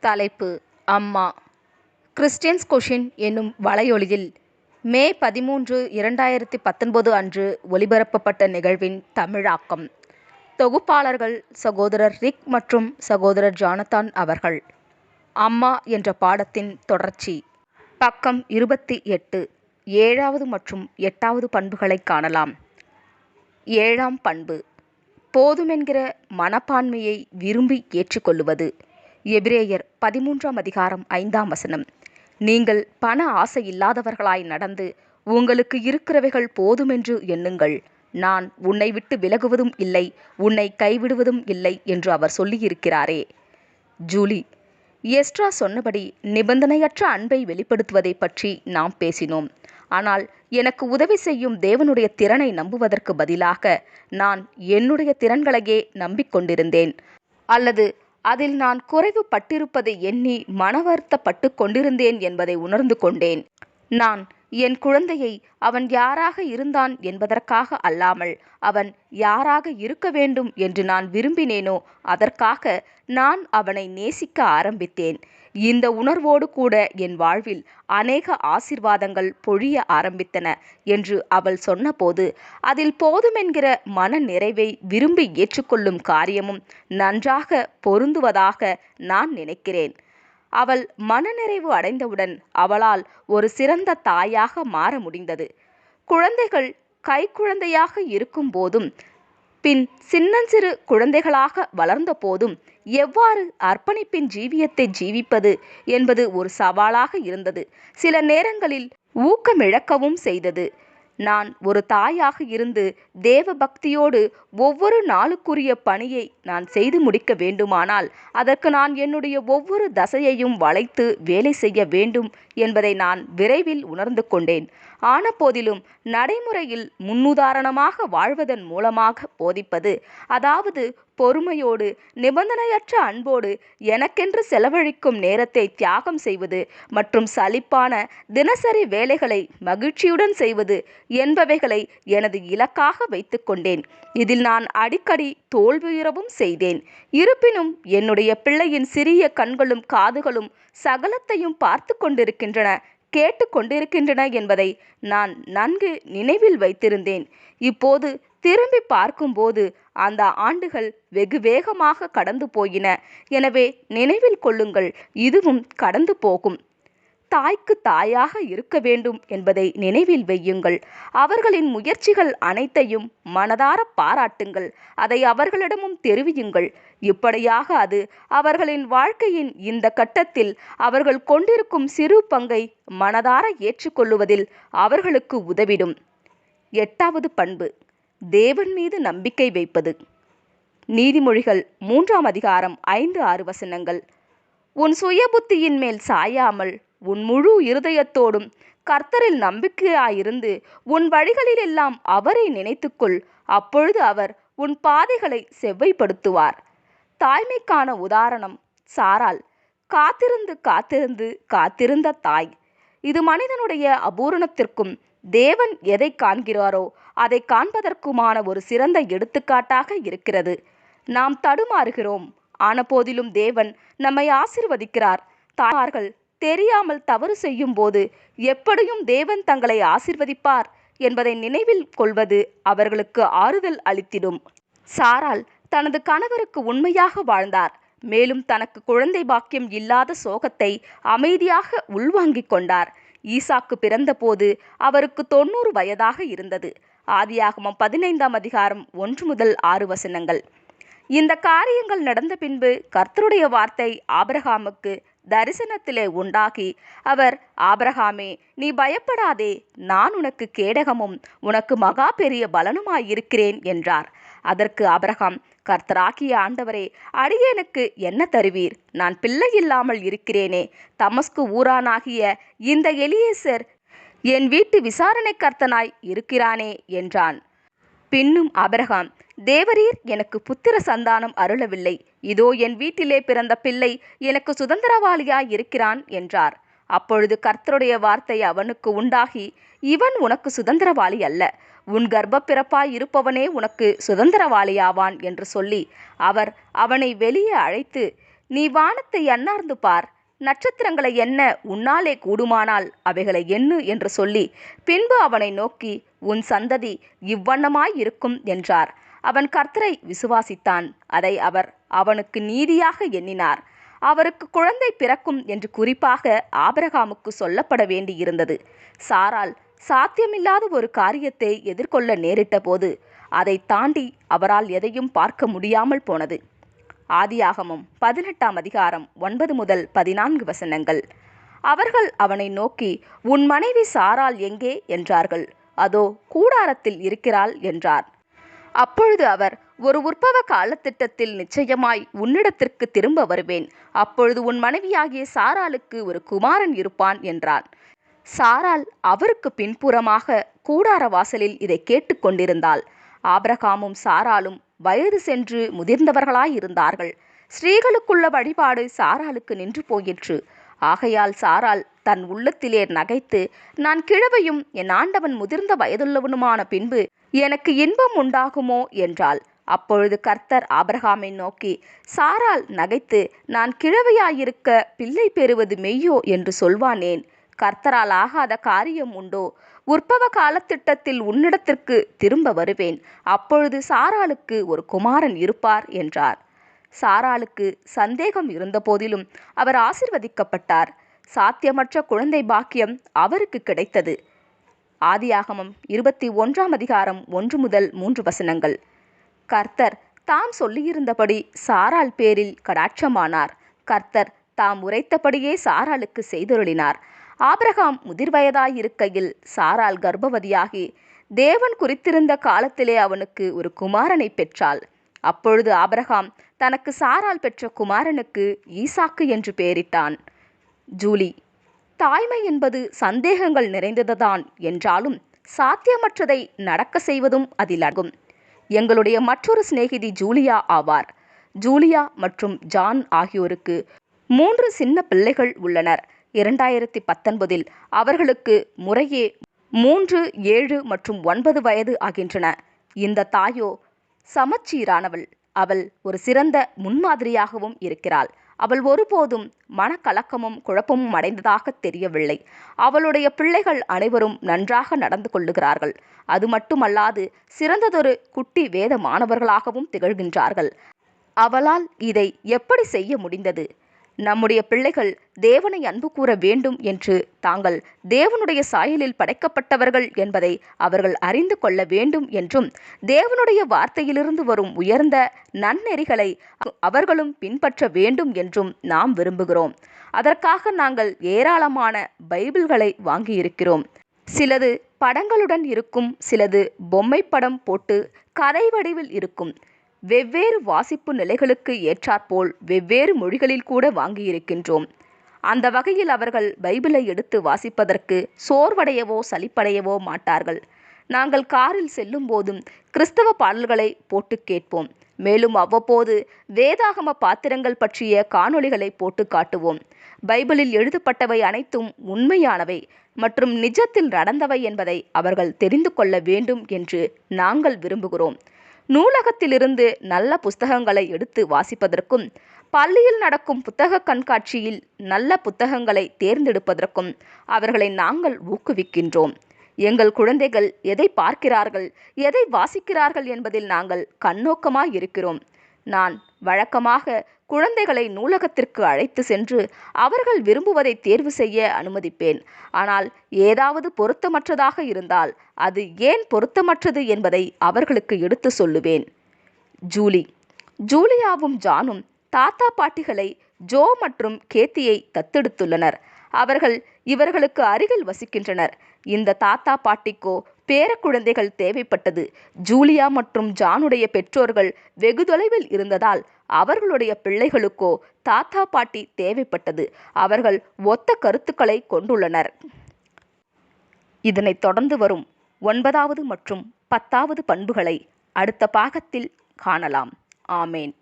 தலைப்பு அம்மா. Christians question என்னும் வலையொலியில் மே 13, 2019 அன்று ஒலிபரப்பப்பட்ட நிகழ்வின் தமிழாக்கம். தொகுப்பாளர்கள் சகோதரர் ரிக் மற்றும் சகோதரர் ஜானத்தான் அவர்கள். அம்மா என்ற பாடத்தின் தொடர்ச்சி. பக்கம் 28. 7வது மற்றும் 8வது பண்புகளை காணலாம். 7ஆம் பண்பு, போதுமென்கிற மனப்பான்மையை விரும்பி ஏற்றுக்கொள்ளுவது. எபிரேயர் 13ஆம் அதிகாரம் 5ஆம் வசனம். நீங்கள் பண ஆசை இல்லாதவர்களாய் நடந்து உங்களுக்கு இருக்கிறவைகள் போதுமென்று எண்ணுங்கள். நான் உன்னை விட்டு விலகுவதும் இல்லை, உன்னை கைவிடுவதும் இல்லை என்று அவர் சொல்லியிருக்கிறாரே. ஜூலி. எஸ்ட்ரா சொன்னபடி நிபந்தனையற்ற அன்பை வெளிப்படுத்துவதை பற்றி நாம் பேசினோம். ஆனால் எனக்கு உதவி செய்யும் தேவனுடைய திறனை நம்புவதற்கு பதிலாக நான் என்னுடைய திறன்களையே நம்பிக்கொண்டிருந்தேன், அல்லது அதில் நான் குறைவு பட்டிருப்பதை எண்ணி மனவருத்தப்பட்டு கொண்டிருந்தேன் என்பதை உணர்ந்து கொண்டேன். நான் என் குழந்தையை அவன் யாராக இருந்தான் என்பதற்காக அல்லாமல் அவன் யாராக இருக்க வேண்டும் என்று நான் விரும்பினேனோ அதற்காக நான் அவனை நேசிக்க ஆரம்பித்தேன். இந்த உணர்வோடு கூட என் வாழ்வில் அநேக ஆசீர்வாதங்கள் பொழிய ஆரம்பித்தன என்று அவள் சொன்னபோது அதில் போதுமென்கிற மன நிறைவை விரும்பி ஏற்றுக்கொள்ளும் காரியமும் நன்றாக பொருந்துவதாக நான் நினைக்கிறேன். அவள் மனநிறைவு அடைந்தவுடன் அவளால் ஒரு சிறந்த தாயாக மாற முடிந்தது. குழந்தைகள் கைக்குழந்தையாக இருக்கும் போதும் பின் சின்னஞ்சிறு குழந்தைகளாக வளர்ந்த போதும் எவ்வாறு அர்ப்பணிப்பின் ஜீவியத்தை ஜீவிப்பது என்பது ஒரு சவாலாக இருந்தது. சில நேரங்களில் ஊக்கமிழக்கவும் செய்தது. நான் ஒரு தாயாக இருந்து தேவ பக்தியோடு ஒவ்வொரு நாளுக்குரிய பணியை நான் செய்து முடிக்க வேண்டுமானால் அதற்கு நான் என்னுடைய ஒவ்வொரு தசையையும் வளைத்து வேலை செய்ய வேண்டும் என்பதை நான் விரைவில் உணர்ந்து கொண்டேன். ஆனபோதிலும் நடைமுறையில் முன்னுதாரணமாக வாழ்வதன் மூலமாக போதிப்பது, அதாவது பொறுமையோடு நிபந்தனையற்ற அன்போடு எனக்கென்று செலவழிக்கும் நேரத்தை தியாகம் செய்வது மற்றும் சலிப்பான தினசரி வேலைகளை மகிழ்ச்சியுடன் செய்வது என்பவைகளை எனது இலக்காக வைத்து கொண்டேன். இதில் நான் அடிக்கடி தோல்வியுறவும் செய்தேன். இருப்பினும் என்னுடைய பிள்ளையின் சிறிய கண்களும் காதுகளும் சகலத்தையும் பார்த்து கொண்டிருக்கின்றன, கேட்டு கொண்டிருக்கின்றன என்பதை நான் நன்கு நினைவில் வைத்திருந்தேன். இப்போது திரும்பி பார்க்கும்போது அந்த ஆண்டுகள் வெகு வேகமாக கடந்து போயின. எனவே நினைவில் கொள்ளுங்கள், இதுவும் கடந்து போகும். தாய்க்கு தாயாக இருக்க வேண்டும் என்பதை நினைவில் வையுங்கள். அவர்களின் முயற்சிகள் அனைத்தையும் மனதார பாராட்டுங்கள். அதை அவர்களிடமும் தெரிவியுங்கள். இப்படியாக அது அவர்களின் வாழ்க்கையின் இந்த கட்டத்தில் அவர்கள் கொண்டிருக்கும் சிறு பங்கை மனதார ஏற்றுக்கொள்ளுவதில் அவர்களுக்கு உதவிடும். 8வது பண்பு, தேவன் மீது நம்பிக்கை வைப்பது. நீதிமொழிகள் 3ஆம் அதிகாரம் 5-6 வசனங்கள். உன் சுயபுத்தியின் மேல் சாயாமல் உன் முழு இருதயத்தோடும் கர்த்தரில் நம்பிக்கையாயிருந்து உன் வழிகளிலெல்லாம் அவரை நினைத்துக்கொள். அப்பொழுது அவர் உன் பாதைகளை செவ்வைப்படுத்துவார். தாய்மைக்கான உதாரணம் சாராள். காத்திருந்து காத்திருந்து காத்திருந்த தாய். இது மனிதனுடைய அபூரணத்திற்கும் தேவன் எதை காண்கிறாரோ அதை காண்பதற்குமான ஒரு சிறந்த எடுத்துக்காட்டாக இருக்கிறது. நாம் தடுமாறுகிறோம், ஆனபோதிலும் தேவன் நம்மை ஆசீர்வதிக்கிறார். தாய்மார்கள் தெரியாமல் தவறு செய்யும் போது எப்படியும் தேவன் தங்களை ஆசீர்வதிப்பார் என்பதை நினைவில் கொள்வது அவர்களுக்கு ஆறுதல் அளித்திடும். சாராள் தனது கணவருக்கு உண்மையாக வாழ்ந்தார். மேலும் தனக்கு குழந்தை பாக்கியம் இல்லாத சோகத்தை அமைதியாக உள்வாங்கிக் கொண்டார். ஈசாக்கு பிறந்தபோது அவருக்கு 90 வயதாக இருந்தது. ஆதியாகமம் 15ஆம் அதிகாரம் 1-6 வசனங்கள். இந்த காரியங்கள் நடந்த பின்பு கர்த்தருடைய வார்த்தை ஆபிரகாமுக்கு தரிசனத்திலே உண்டாகி அவர், ஆபிரகாமே, நீ பயப்படாதே, நான் உனக்கு கேடகமும் உனக்கு மகா பெரிய பலனுமாயிருக்கிறேன் என்றார். அதற்கு ஆபிரகாம், கர்த்தராகிய ஆண்டவரே, அடியேனுக்கு என்ன தருவீர்? நான் பிள்ளை இல்லாமல் இருக்கிறேனே. தமஸ்கு ஊரானாகிய இந்த எலியேசர் என் வீட்டு விசாரணை கர்த்தனாய் இருக்கிறானே என்றான். பின்னும் ஆபிரகாம், தேவரீர் எனக்கு புத்திர சந்தானம் அருளவில்லை. இதோ என் வீட்டிலே பிறந்த பிள்ளை எனக்கு சுதந்திரவாளியாய் இருக்கிறான் என்றார். அப்பொழுது கர்த்தருடைய வார்த்தை அவனுக்கு உண்டாகி, இவன் உனக்கு சுதந்திரவாளி அல்ல, உன் கர்ப்பப்பிறப்பாய் இருப்பவனே உனக்கு சுதந்திரவாளியாவான் என்று சொல்லி அவர் அவனை வெளியே அழைத்து, நீ வானத்தை அண்ணார்ந்து பார், நட்சத்திரங்களை எண்ண உன்னாலே கூடுமானால் அவைகளை எண்ணு என்று சொல்லி பின்பு அவனை நோக்கி, உன் சந்ததி இவ்வண்ணமாயிருக்கும் என்றார். அவன் கர்த்தரை விசுவாசித்தான். அதை அவர் அவனுக்கு நீதியாக எண்ணினார். அவருக்கு குழந்தை பிறக்கும் என்று குறிப்பாக ஆபிரகாமுக்கு சொல்லப்பட வேண்டியிருந்தது. சாராள் சாத்தியமில்லாத ஒரு காரியத்தை எதிர்கொள்ள நேரிட்ட போது அதை தாண்டி அவரால் எதையும் பார்க்க முடியாமல் போனது. ஆதியாகமம் 18ஆம் அதிகாரம் 9 முதல் 14 வசனங்கள். அவர்கள் அவனை நோக்கி, உன் மனைவி சாராள் எங்கே என்றார்கள். அதோ கூடாரத்தில் இருக்கிறாள் என்றார். அப்பொழுது அவர், ஒரு உற்பவ காலத்திட்டத்தில் நிச்சயமாய் உன்னிடத்திற்கு திரும்ப வருவேன். அப்பொழுது உன் மனைவியாகிய சாராளுக்கு ஒரு குமாரன் இருப்பான் என்றான். சாராள் அவருக்கு பின்புறமாக கூடார வாசலில் இதை கேட்டுக்கொண்டிருந்தாள். ஆபிரகாமும் சாராளும் வயது சென்று முதிர்ந்தவர்களாயிருந்தார்கள். ஸ்திரீகளுக்குள்ள வழிபாடு சாராளுக்கு நின்று போயிற்று. ஆகையால் சாராள் தன் உள்ளத்திலே நகைத்து, நான் கிழவையும் என் ஆண்டவன் முதிர்ந்த வயதுள்ளவனுமான பின்பு எனக்கு இன்பம் உண்டாகுமோ என்றாள். அப்பொழுது கர்த்தர் ஆபிரகாமை நோக்கி, சாராள் நகைத்து, நான் கிழவையாயிருக்க பிள்ளை பெறுவது மெய்யோ என்று சொல்வானேன்? கர்த்தரால் ஆகாத காரியம் உண்டோ? உற்பவ காலத்திட்டத்தில் உன்னிடத்திற்கு திரும்ப வருவேன். அப்பொழுது சாராளுக்கு ஒரு குமாரன் இருப்பார் என்றார். சாராளுக்கு சந்தேகம் இருந்த போதிலும் அவர் ஆசீர்வதிக்கப்பட்டார். சாத்தியமற்ற குழந்தை பாக்கியம் அவருக்கு கிடைத்தது. ஆதியாகமம் 21ஆம் அதிகாரம் 1 முதல் 3 வசனங்கள். கர்த்தர் தாம் சொல்லியிருந்தபடி சாராள் பேரில் கடாட்சமானார். கர்த்தர் தாம் உரைத்தபடியே சாராளுக்கு செய்தருளினார். ஆபிரகாம் முதிர்வயதாயிருக்கையில் சாராள் கர்ப்பவதியாகி தேவன் குறித்திருந்த காலத்திலே அவனுக்கு ஒரு குமாரனை பெற்றாள். அப்பொழுது ஆபிரகாம் தனக்கு சாராள் பெற்ற குமாரனுக்கு ஈசாக்கு என்று பெயரிட்டான். ஜூலி. தாய்மை என்பது சந்தேகங்கள் நிறைந்ததுதான் என்றாலும் சாத்தியமற்றதை நடக்க செய்வதும் அதில் அடங்கும். எங்களுடைய மற்றொரு சிநேகிதி ஜூலியா ஆவார். ஜூலியா மற்றும் ஜான் ஆகியோருக்கு 3 சின்ன பிள்ளைகள் உள்ளனர். 2019 அவர்களுக்கு முறையே 3, 7 மற்றும் 9 வயது ஆகின்றன. இந்த தாயோ சமச்சீரானவள். அவள் ஒரு சிறந்த முன்மாதிரியாகவும் இருக்கிறாள். அவள் ஒருபோதும் மனக்கலக்கமும் குழப்பமும் அடைந்ததாக தெரியவில்லை. அவளுடைய பிள்ளைகள் அனைவரும் நன்றாக நடந்து கொள்ளுகிறார்கள். அது மட்டுமல்லாது சிறந்ததொரு குட்டி வேத மாணவர்களாகவும் திகழ்கின்றார்கள். அவளால் இதை எப்படி செய்ய முடிந்தது? நம்முடைய பிள்ளைகள் தேவனை அன்பு கூற வேண்டும் என்று, தாங்கள் தேவனுடைய சாயலில் படைக்கப்பட்டவர்கள் என்பதை அவர்கள் அறிந்து கொள்ள வேண்டும் என்றும், தேவனுடைய வார்த்தையிலிருந்து வரும் உயர்ந்த நன்னெறிகளை அவர்களும் பின்பற்ற வேண்டும் என்றும் நாம் விரும்புகிறோம். அதற்காக நாங்கள் ஏராளமான பைபிள்களை வாங்கியிருக்கிறோம். சிலது படங்களுடன் இருக்கும், சிலது பொம்மை படம் போட்டு கதை வடிவில் இருக்கும். வெவ்வேறு வாசிப்பு நிலைகளுக்கு ஏற்றாற்போல் வெவ்வேறு மொழிகளில் கூட வாங்கியிருக்கின்றோம். அந்த வகையில் அவர்கள் பைபிளை எடுத்து வாசிப்பதற்கு சோர்வடையவோ சலிப்படையவோ மாட்டார்கள். நாங்கள் காரில் செல்லும் போதும் கிறிஸ்தவ பாடல்களை போட்டு கேட்போம். மேலும் அவ்வப்போது வேதாகம பாத்திரங்கள் பற்றிய காணொளிகளை போட்டு காட்டுவோம். பைபிளில் எழுதப்பட்டவை அனைத்தும் உண்மையானவை மற்றும் நிஜத்தில் நடந்தவை என்பதை அவர்கள் தெரிந்து கொள்ள வேண்டும் என்று நாங்கள் விரும்புகிறோம். நூலகத்திலிருந்து நல்ல புத்தகங்களை எடுத்து வாசிப்பதற்கும், பள்ளியில் நடக்கும் புத்தக கண்காட்சியில் நல்ல புத்தகங்களை தேர்ந்தெடுப்பதற்கும் அவர்களை நாங்கள் ஊக்குவிக்கின்றோம். எங்கள் குழந்தைகள் எதை பார்க்கிறார்கள், எதை வாசிக்கிறார்கள் என்பதில் நாங்கள் கண்ணோக்கமாய் இருக்கிறோம். நான் வழக்கமாக குழந்தைகளை நூலகத்திற்கு அழைத்து சென்று அவர்கள் விரும்புவதை தேர்வு செய்ய அனுமதிப்பேன். ஆனால் ஏதாவது பொருத்தமற்றதாக இருந்தால் அது ஏன் பொருத்தமற்றது என்பதை அவர்களுக்கு எடுத்து சொல்லுவேன். ஜூலி. ஜூலியாவும் ஜானும் தாத்தா பாட்டிகளை ஜோ மற்றும் கேத்தியை தத்தெடுத்துள்ளனர். அவர்கள் இவர்களுக்கு அருகில் வசிக்கின்றனர். இந்த தாத்தா பாட்டிக்கோ பேர குழந்தைகள் தேவைப்பட்டது. ஜூலியா மற்றும் ஜானுடைய பெற்றோர்கள் வெகு தொலைவில் இருந்ததால் அவர்களுடைய பிள்ளைகளுக்கோ தாத்தா பாட்டி தேவைப்பட்டது. அவர்கள் ஒத்த கருத்துக்களை கொண்டுள்ளனர். இதனைத் தொடர்ந்து வரும் 9வது மற்றும் 10வது பண்புகளை அடுத்த பாகத்தில் காணலாம். ஆமேன்.